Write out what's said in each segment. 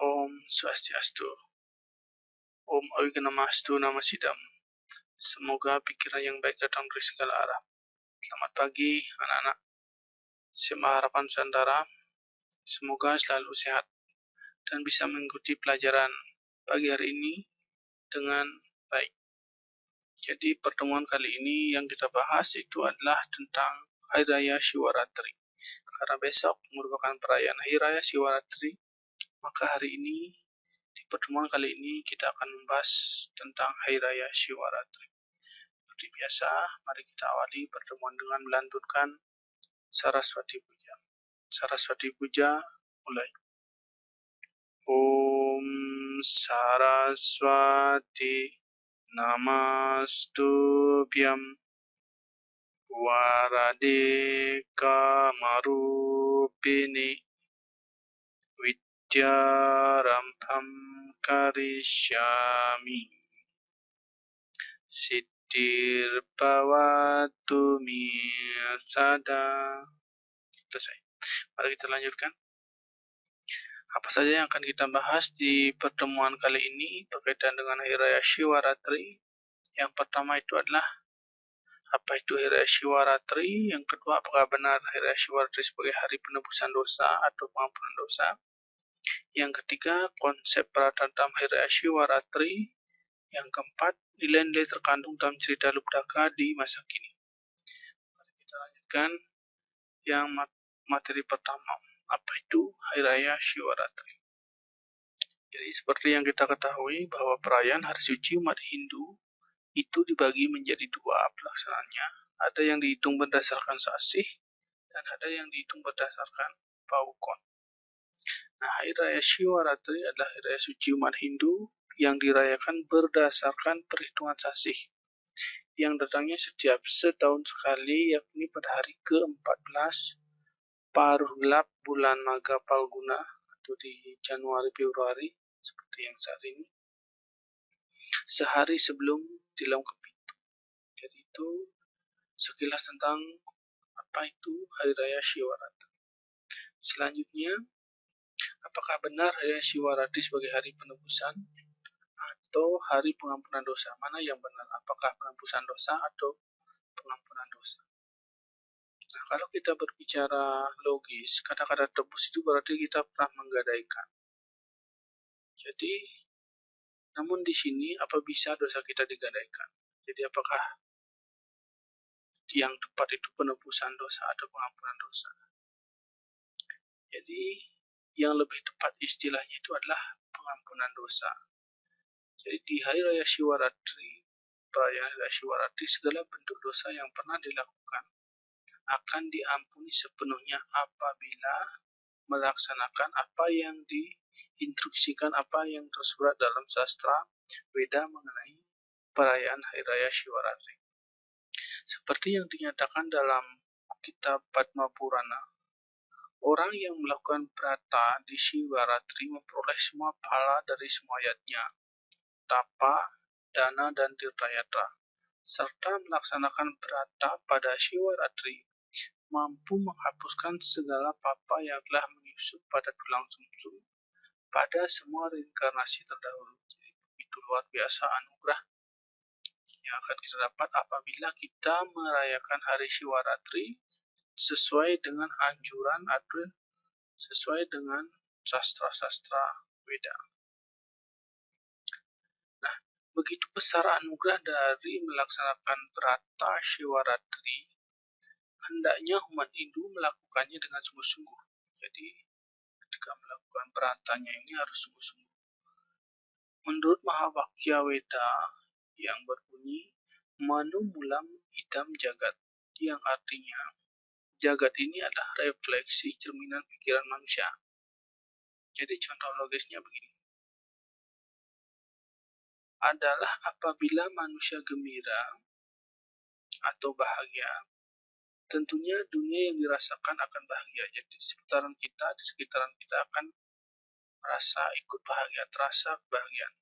Om Swastiastu. Om Awiganamastu Nama Sidam. Semoga pikiran yang baik datang dari segala arah. Selamat pagi anak-anak SMA Harapan Nusantara. Semoga selalu sehat dan bisa mengikuti pelajaran pagi hari ini dengan baik. Jadi pertemuan kali ini yang kita bahas itu adalah tentang Hari Raya Shivaratri. Karena besok merupakan perayaan Hari Raya Shivaratri, maka hari ini di pertemuan kali ini kita akan membahas tentang Hari Raya Shivaratri. Seperti biasa, mari kita awali pertemuan dengan melantunkan Saraswati Puja. Saraswati Puja mulai. Om Saraswati Namastubhyam Varade Kamarupini Vidyarambham Karishyami Siddhir Bhavatu Me Sada. Selesai. Mari kita lanjutkan. Apa saja yang akan kita bahas di pertemuan kali ini berkaitan dengan Hari Raya Shivaratri? Yang pertama itu adalah apa itu Hari Raya Shivaratri? Yang kedua, apakah benar Hari Raya Shivaratri sebagai hari penebusan dosa atau pengampunan dosa? Yang ketiga, konsep peradaban dalam Hari Raya Shivaratri. Yang keempat, nilai-nilai terkandung dalam cerita Lubdaka di masa kini. Mari kita lanjutkan yang materi pertama. Apa itu Hari Raya Shivaratri? Jadi seperti yang kita ketahui bahwa perayaan Hari Suci umat Hindu itu dibagi menjadi dua pelaksanaannya. Ada yang dihitung berdasarkan sasih dan ada yang dihitung berdasarkan paukon. Nah, Hari Raya Shivaratri adalah Hari Raya Suci umat Hindu yang dirayakan berdasarkan perhitungan sasih yang datangnya setiap setahun sekali, yakni pada hari ke-14 paruh gelap bulan Magha Palguna atau di Januari-Februari seperti yang saat ini, sehari sebelum tilam kepitu. Jadi itu sekilas tentang apa itu Hari Raya Shivaratri. Selanjutnya, apakah benar Hari Raya Shivaratri sebagai hari penebusan atau hari pengampunan dosa? Mana yang benar? Apakah penebusan dosa atau pengampunan dosa? Nah, kalau kita berbicara logis, kata-kata tebus itu berarti kita pernah menggadaikan. Jadi, namun di sini apa bisa dosa kita digadaikan? Jadi apakah yang tepat itu penebusan dosa atau pengampunan dosa? Jadi yang lebih tepat istilahnya itu adalah pengampunan dosa. Jadi di Hari Raya Shivaratri, perayaan Hari Raya Shivaratri, segala bentuk dosa yang pernah dilakukan akan diampuni sepenuhnya apabila melaksanakan apa yang diinstruksikan, apa yang tersurat dalam sastra Weda mengenai perayaan Hari Raya Shivaratri. Seperti yang dinyatakan dalam kitab Padma Purana, orang yang melakukan brata di Shivaratri memperoleh semua pahala dari semua ayatnya, tapa, dana, dan tirtayatra, serta melaksanakan brata pada Shivaratri mampu menghapuskan segala papa yang telah menyusup pada tulang sumsum pada semua reinkarnasi terdahulu. Jadi, itu luar biasa anugerah yang akan kita dapat apabila kita merayakan hari Shivaratri sesuai dengan anjuran atau sesuai dengan sastra-sastra Weda. Nah, begitu besar anugerah dari melaksanakan brata Shivaratri, hendaknya umat Hindu melakukannya dengan sungguh-sungguh. Jadi, ketika melakukan beratanya ini harus sungguh-sungguh. Menurut Mahavakya Weda yang berbunyi Manu Mulam Idam Jagat, yang artinya jagat ini adalah refleksi cerminan pikiran manusia. Jadi contoh logisnya begini. Adalah apabila manusia gembira atau bahagia, tentunya dunia yang dirasakan akan bahagia. Jadi di sekitaran kita akan merasa ikut bahagia, terasa kebahagiaan.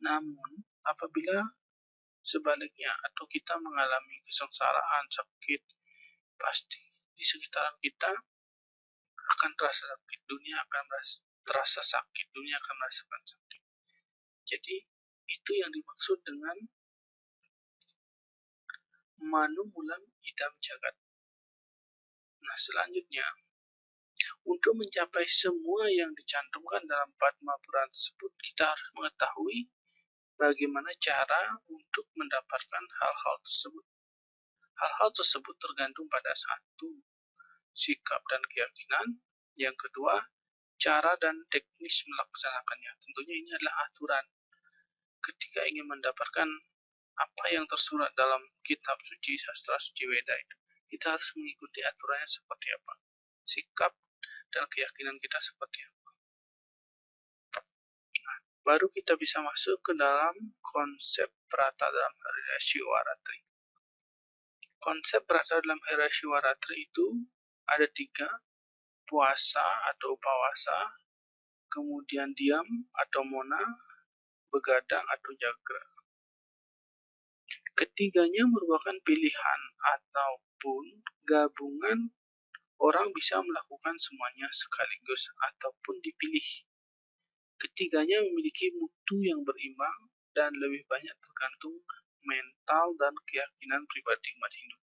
Namun, apabila sebaliknya atau kita mengalami kesengsaraan, sakit, pasti di sekitaran kita akan terasa sakit, dunia akan terasa sakit, dunia akan merasakan sakit. Jadi itu yang dimaksud dengan manu mulam idam jagat. Nah, selanjutnya, untuk mencapai semua yang dicantumkan dalam Padma Purana tersebut, kita harus mengetahui bagaimana cara untuk mendapatkan hal-hal tersebut. Hal-hal tersebut tergantung pada satu, sikap dan keyakinan. Yang kedua, cara dan teknis melaksanakannya. Tentunya ini adalah aturan. Ketika ingin mendapatkan apa yang tersurat dalam kitab suci, sastra suci Weda itu, kita harus mengikuti aturannya seperti apa. Sikap dan keyakinan kita seperti apa. Nah, baru kita bisa masuk ke dalam konsep Prata dalam Hari Raya Shivaratri. Konsep Prata dalam Hari Raya Shivaratri itu ada 3, puasa atau upawasa, kemudian diam atau mona, begadang atau jagra. Ketiganya merupakan pilihan ataupun gabungan. Orang bisa melakukan semuanya sekaligus ataupun dipilih. Ketiganya memiliki mutu yang berimbang dan lebih banyak tergantung mental dan keyakinan pribadi umat Hindu.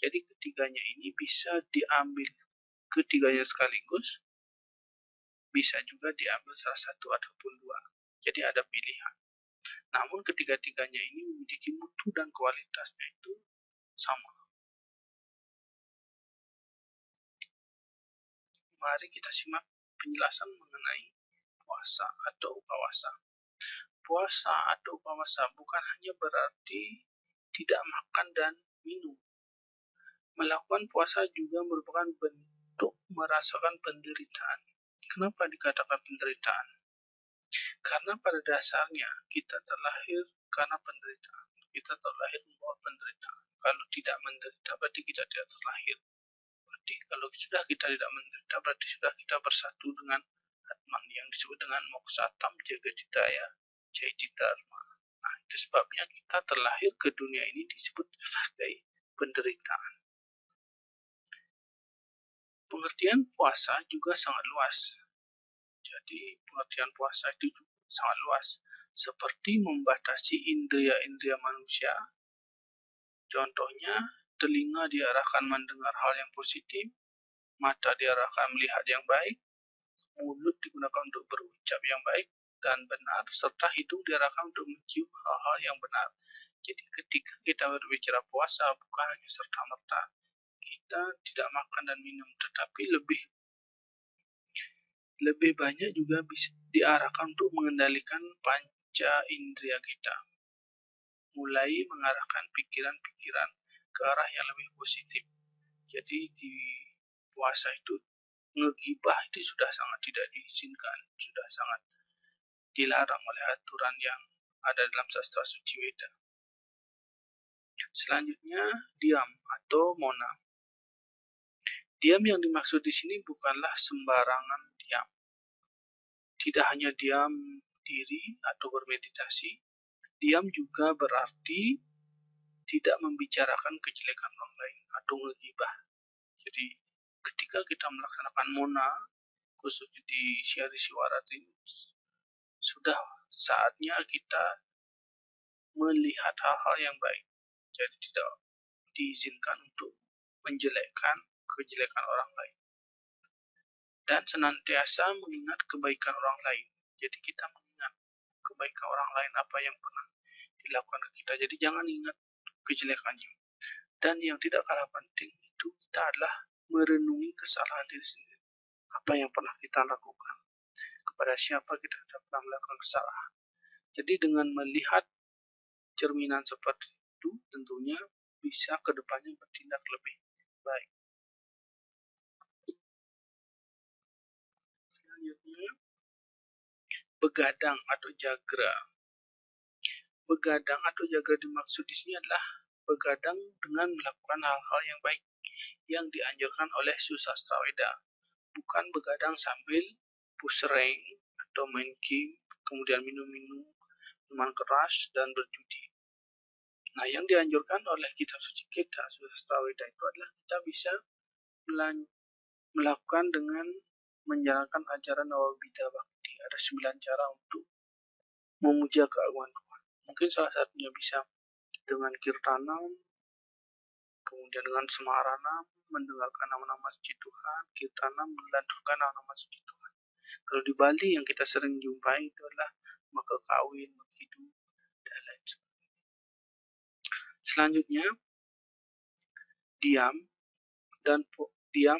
Jadi ketiganya ini bisa diambil ketiganya sekaligus, bisa juga diambil salah satu ataupun dua. Jadi ada pilihan. Namun ketiga-tiganya ini memiliki mutu dan kualitasnya itu sama. Mari kita simak penjelasan mengenai puasa atau upawasa. Puasa atau upawasa bukan hanya berarti tidak makan dan minum. Melakukan puasa juga merupakan bentuk merasakan penderitaan. Kenapa dikatakan penderitaan? Karena pada dasarnya kita terlahir karena penderitaan. Kita terlahir membawa penderitaan. Kalau tidak menderita berarti kita tidak terlahir. Berarti kalau sudah kita tidak menderita berarti sudah kita bersatu dengan Atman yang disebut dengan Moksatam Jagaditaya Jaitidharma. Nah, itu sebabnya kita terlahir ke dunia ini disebut sebagai penderitaan. Pengertian puasa juga sangat luas. Jadi pengertian puasa itu sangat luas. Seperti membatasi indria-indria manusia. Contohnya, telinga diarahkan mendengar hal yang positif, mata diarahkan melihat yang baik, mulut digunakan untuk berucap yang baik dan benar, serta hidung diarahkan untuk mencium hal-hal yang benar. Jadi ketika kita berbicara puasa, bukan hanya serta-merta kita tidak makan dan minum, tetapi lebih banyak juga bisa diarahkan untuk mengendalikan panca indera kita. Mulai mengarahkan pikiran-pikiran ke arah yang lebih positif. Jadi di puasa itu ngegibah itu sudah sangat tidak diizinkan, sudah sangat dilarang oleh aturan yang ada dalam sastra suci Weda. Selanjutnya, diam atau mona. Diam yang dimaksud di sini bukanlah sembarangan diam. Tidak hanya diam diri atau bermeditasi, diam juga berarti tidak membicarakan kejelekan orang lain atau ngegibah. Jadi ketika kita melaksanakan mona, khususnya di Syari Shivaratri, sudah saatnya kita melihat hal-hal yang baik. Jadi tidak diizinkan untuk menjelekkan kejelekan orang lain. Dan senantiasa mengingat kebaikan orang lain. Jadi kita mengingat kebaikan orang lain apa yang pernah dilakukan ke kita. Jadi jangan ingat kejelekannya. Dan yang tidak kalah penting itu kita adalah merenungi kesalahan diri sendiri. Apa yang pernah kita lakukan. Kepada siapa kita pernah melakukan kesalahan. Jadi dengan melihat cerminan seperti itu tentunya bisa kedepannya bertindak lebih baik. Selanjutnya, begadang atau jagra. Begadang atau jagra dimaksud di sini adalah begadang dengan melakukan hal-hal yang baik yang dianjurkan oleh Susastra Weda. Bukan begadang sambil pusreng atau main game, kemudian minum-minum minuman keras dan berjudi. Nah, yang dianjurkan oleh kitab suci kita, Susastra Weda itu adalah kita bisa melakukan dengan menjalankan ajaran Nawabida Bhakti. Ada 9 cara untuk memuja keagungan Tuhan. Mungkin salah satunya bisa dengan kirtana, kemudian dengan semarana, mendengarkan nama-nama suci Tuhan, kirtana, melantunkan nama-nama suci Tuhan. Kalau di Bali yang kita sering jumpai itu adalah maka kawin, hidup, dan lain sebagainya. Selanjutnya, diam,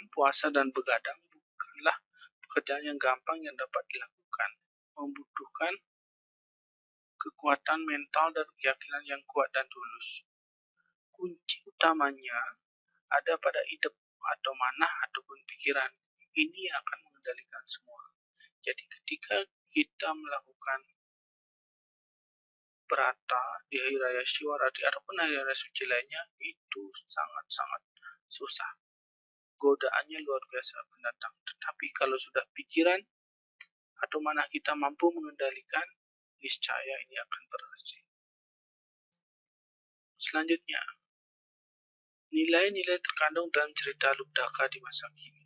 puasa, dan begadang bukanlah pekerjaan yang gampang yang dapat dilakukan. Membutuhkan kekuatan mental dan keyakinan yang kuat dan tulus. Kunci utamanya ada pada ide atau manah ataupun pikiran. Ini yang akan mengendalikan semua. Jadi ketika kita melakukan berata di hari raya Shiwarati ataupun hari raya suci lainnya, itu sangat-sangat susah. Godaannya luar biasa pendatang. Tetapi kalau sudah pikiran atau manah kita mampu mengendalikan, niscaya ini akan berhasil. Selanjutnya, nilai-nilai terkandung dalam cerita Lubdaka di masa kini.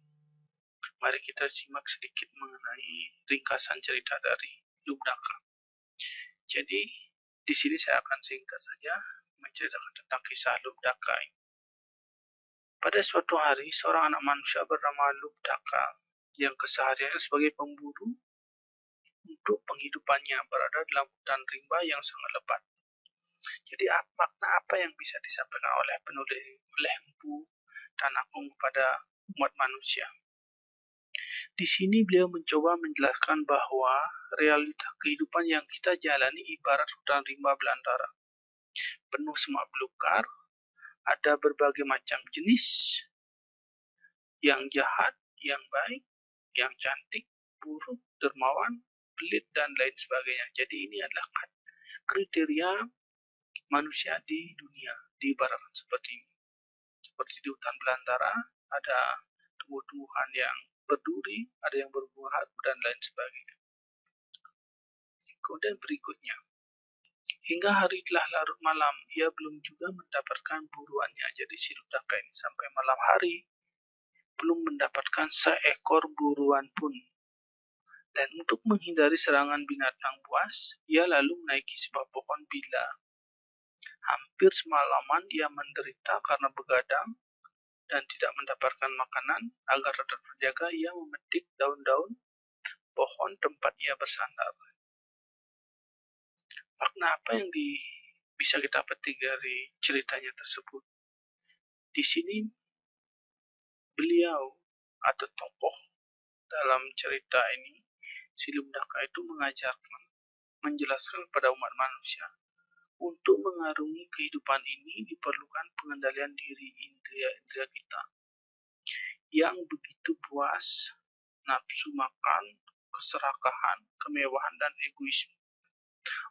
Mari kita simak sedikit mengenai ringkasan cerita dari Lubdaka. Jadi, di sini saya akan singkat saja menceritakan tentang kisah Lubdaka ini. Pada suatu hari, seorang anak manusia bernama Lubdaka yang kesehariannya sebagai pemburu untuk penghidupannya berada dalam hutan rimba yang sangat lebat. Jadi makna apa yang bisa disampaikan oleh penulis oleh Empu Tanakung kepada umat manusia? Di sini beliau mencoba menjelaskan bahwa realita kehidupan yang kita jalani ibarat hutan rimba belantara, penuh semak belukar, ada berbagai macam jenis, yang jahat, yang baik, yang cantik, buruk, dermawan, pelit, dan lain sebagainya. Jadi ini adalah kriteria manusia di dunia, diibaratkan seperti ini. Seperti di hutan belantara, ada tumbuh-tumbuhan yang berduri, ada yang berbunga haru, dan lain sebagainya. Kemudian berikutnya, hingga hari telah larut malam, ia belum juga mendapatkan buruannya. Jadi si Lubdaka ini sampai malam hari belum mendapatkan seekor buruan pun. Dan untuk menghindari serangan binatang buas, ia lalu menaiki sebuah pohon bila. Hampir semalaman ia menderita karena begadang dan tidak mendapatkan makanan. Agar tetap terjaga, ia memetik daun-daun pohon tempat ia bersandar. Makna apa yang bisa kita petik dari ceritanya tersebut? Di sini beliau atau tokoh dalam cerita ini, si Lubdaka itu menjelaskan kepada umat manusia, untuk mengarungi kehidupan ini diperlukan pengendalian diri indera kita yang begitu puas, nafsu makan, keserakahan, kemewahan, dan egoisme.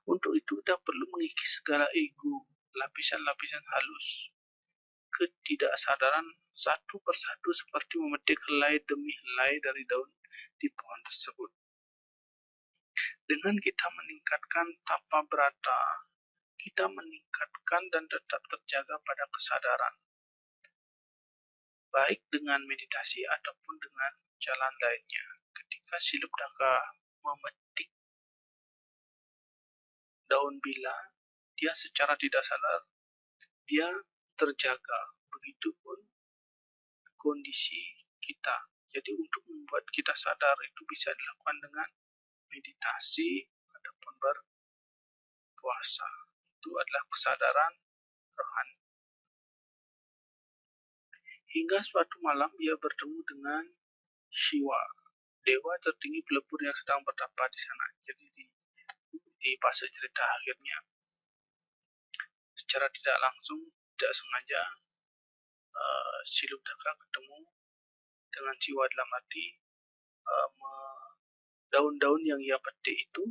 Untuk itu kita perlu mengikis segala ego, lapisan-lapisan halus, ketidaksadaran satu persatu seperti memetik helai demi helai dari daun di pohon tersebut. Dengan kita meningkatkan tapa brata, kita meningkatkan dan tetap terjaga pada kesadaran, baik dengan meditasi ataupun dengan jalan lainnya. Ketika si Lubdaka memetik daun bila, dia secara tidak sadar, dia terjaga. Begitupun kondisi kita. Jadi untuk membuat kita sadar itu bisa dilakukan dengan meditasi ataupun berpuasa. Itu adalah kesadaran rohani. Hingga suatu malam ia bertemu dengan Shiva, dewa tertinggi pelebur yang sedang bertapa di sana. Jadi di fase cerita akhirnya, secara tidak langsung, tidak sengaja, si Lubdaka ketemu dengan Shiva dalam arti daun-daun yang ia petik itu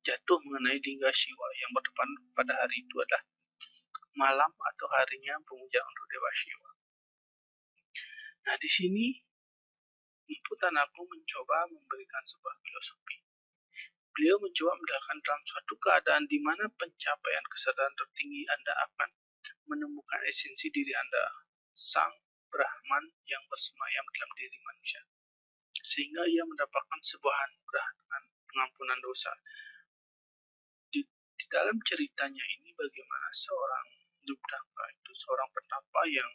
jatuh mengenai lingga Shiva yang berdepan pada hari itu adalah malam atau harinya pemujaan untuk Dewa Shiva. Nah, di sini Empu Tanakung mencoba memberikan sebuah filosofi. Beliau mencoba mendapatkan dalam suatu keadaan di mana pencapaian kesadaran tertinggi Anda akan menemukan esensi diri Anda, Sang Brahman yang bersemayam dalam diri manusia. sehingga ia mendapatkan sebuah anugerah dengan pengampunan dosa. Di dalam ceritanya ini bagaimana seorang Jubdaka itu seorang petapa yang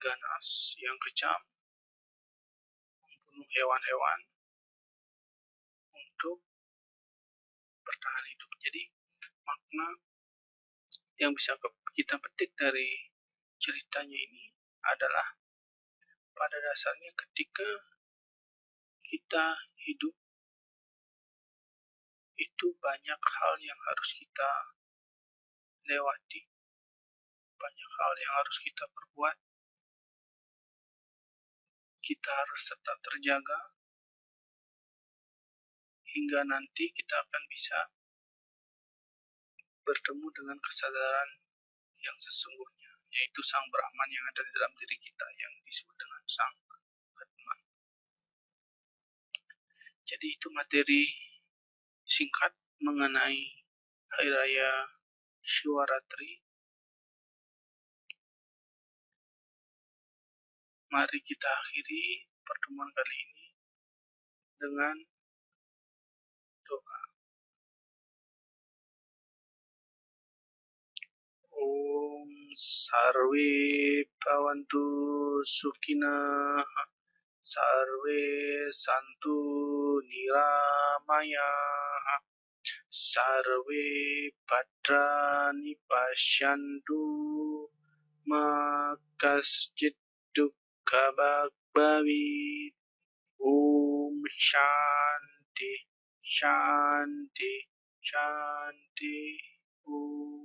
ganas, yang kejam, membunuh hewan-hewan untuk bertahan hidup. Jadi makna yang bisa kita petik dari ceritanya ini adalah pada dasarnya ketika kita hidup itu banyak hal yang harus kita lewati, banyak hal yang harus kita perbuat. Kita harus tetap terjaga hingga nanti kita akan bisa bertemu dengan kesadaran yang sesungguhnya, yaitu Sang Brahman yang ada di dalam diri kita yang disebut dengan Sang Atman. Jadi itu materi singkat mengenai Hari Raya Shivaratri. Mari kita akhiri pertemuan kali ini dengan doa. Om Sarve Bhavantu Sukhina Sarve Santu Niramaya Sarve Bhadrani Pashyantu Ma Kaschit Dukkha Bhavit. Om Shanti Shanti Shanti Om.